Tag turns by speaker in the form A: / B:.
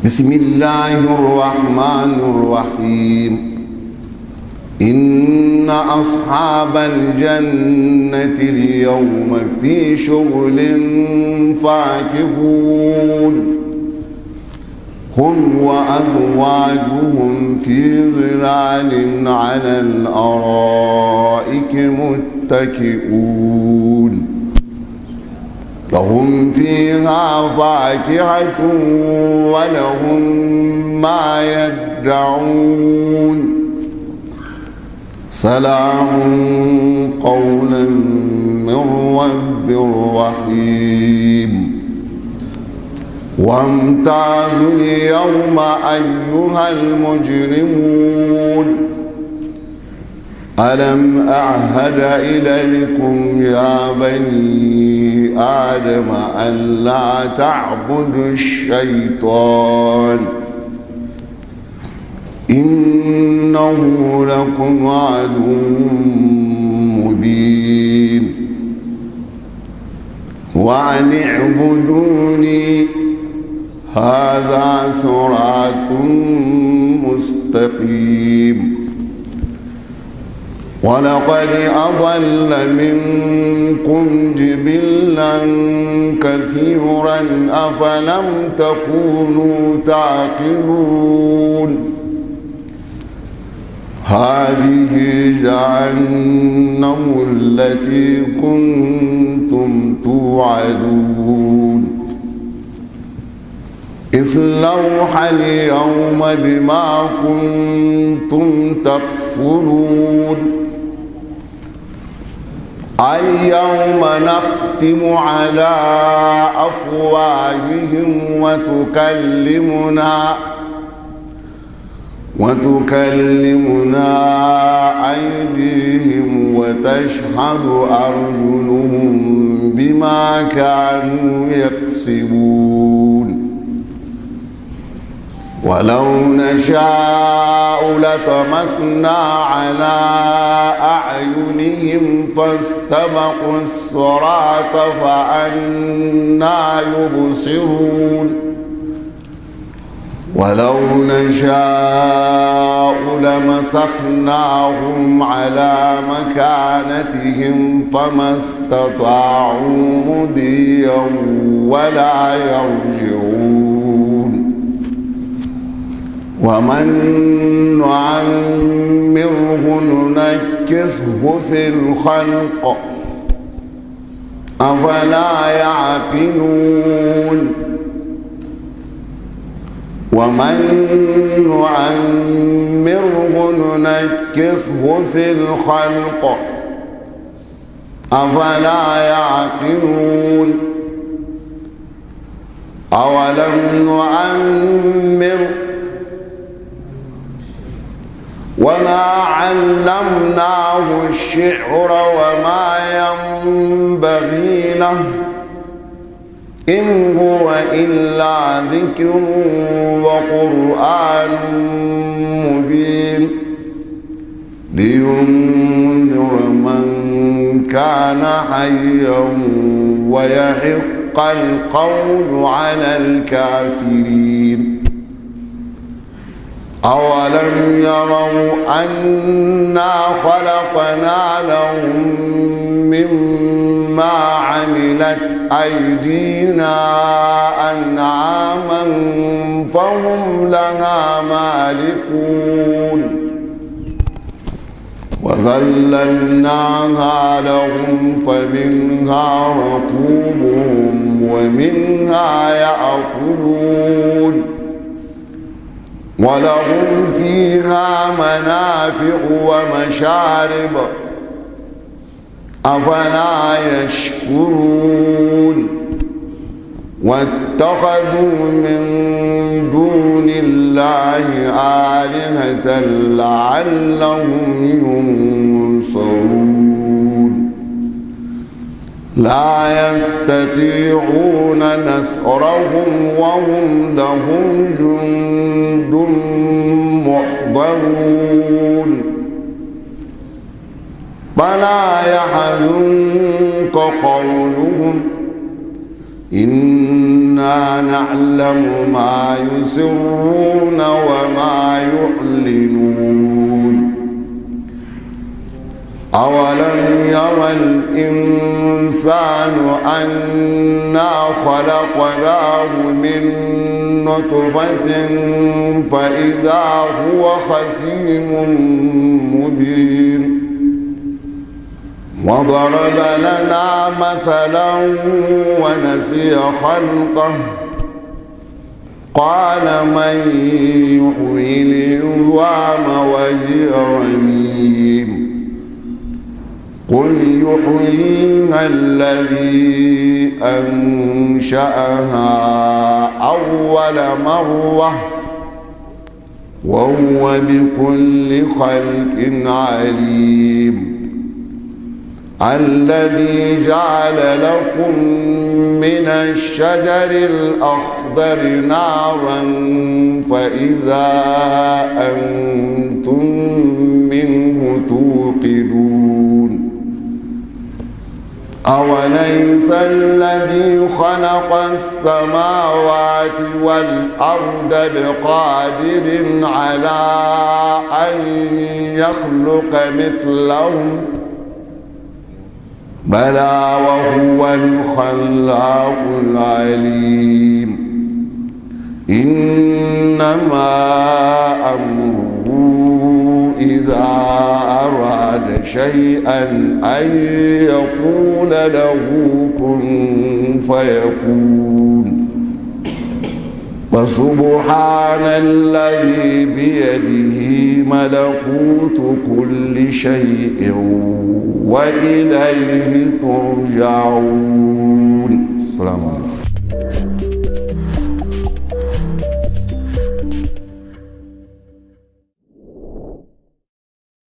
A: بسم الله الرحمن الرحيم. إن أصحاب الجنة اليوم في شغل فاكهون هم وأزواجهم في ظلال على الأرائك متكئون لهم فيها فاكهة ولهم ما يدعون سلام قولا من رب رحيم. وامتازوا اليوم أيها المجرمون ألم أعهد إليكم يا بني آدم ألا تعبدوا الشيطان إنه لكم عدو مبين وأن اعبدوني هذا صراط مستقيم. ولقد أضل منكم جبلا كثيرا أفلم تكونوا تعقلون هذه جهنم التي كنتم توعدون اصلوها اليوم بما كنتم تكفرون اليوم نختم على أفواههم وتكلمنا أيديهم وتشهد أرجلهم بما كانوا يكسبون ولو نشاء لطمسنا على أعينهم فاستبقوا الصراط فأنى يبصرون ولو نشاء لمسخناهم على مكانتهم فما استطاعوا مضيا ولا يرجعون ومن نعمره ننكسه في الخلق أفلا يعقلون ومن نعمره ننكسه في الخلق أفلا يعقلون أولم نعمر وما علمناه الشعر وما ينبغي له إن هو إلا ذكر وقرآن مبين لينذر من كان حيا ويحق القول على الكافرين أولم يروا أنا خلقنا لهم مما عملت أيدينا أنعاما فهم لها مالكون وذللناها لهم فمنها ركوبهم ومنها يأكلون ولهم فيها منافع ومشارب أفلا يشكرون واتخذوا من دون الله آلهة لعلهم ينصرون لا يستطيعون نصرهم وهم لهم جند محضرون فلا يحزنك قولهم إن إنا نعلم ما يسرون وما يعلنون أولم ير الإنسان أنا خلقناه من نطفة فإذا هو خصيم مبين وضرب لنا مثلا ونسي خلقه قال من يحيي العظام وهي رميم قل يحييها الذي أنشأها أول مرة وهو بكل خلق عليم الذي جعل لكم من الشجر الأخضر نارا فإذا أنتم منه توقدون أوليس الذي خلق السماوات والأرض بقادر على أن يخلق مثلهم بلى وهو الخلاق العليم إنما أمره إذا أراد شيئا أن يقول له كن فيكون فسبحان الذي بيده ملكوت كل شيء وإليه ترجعون. السلام عليكم.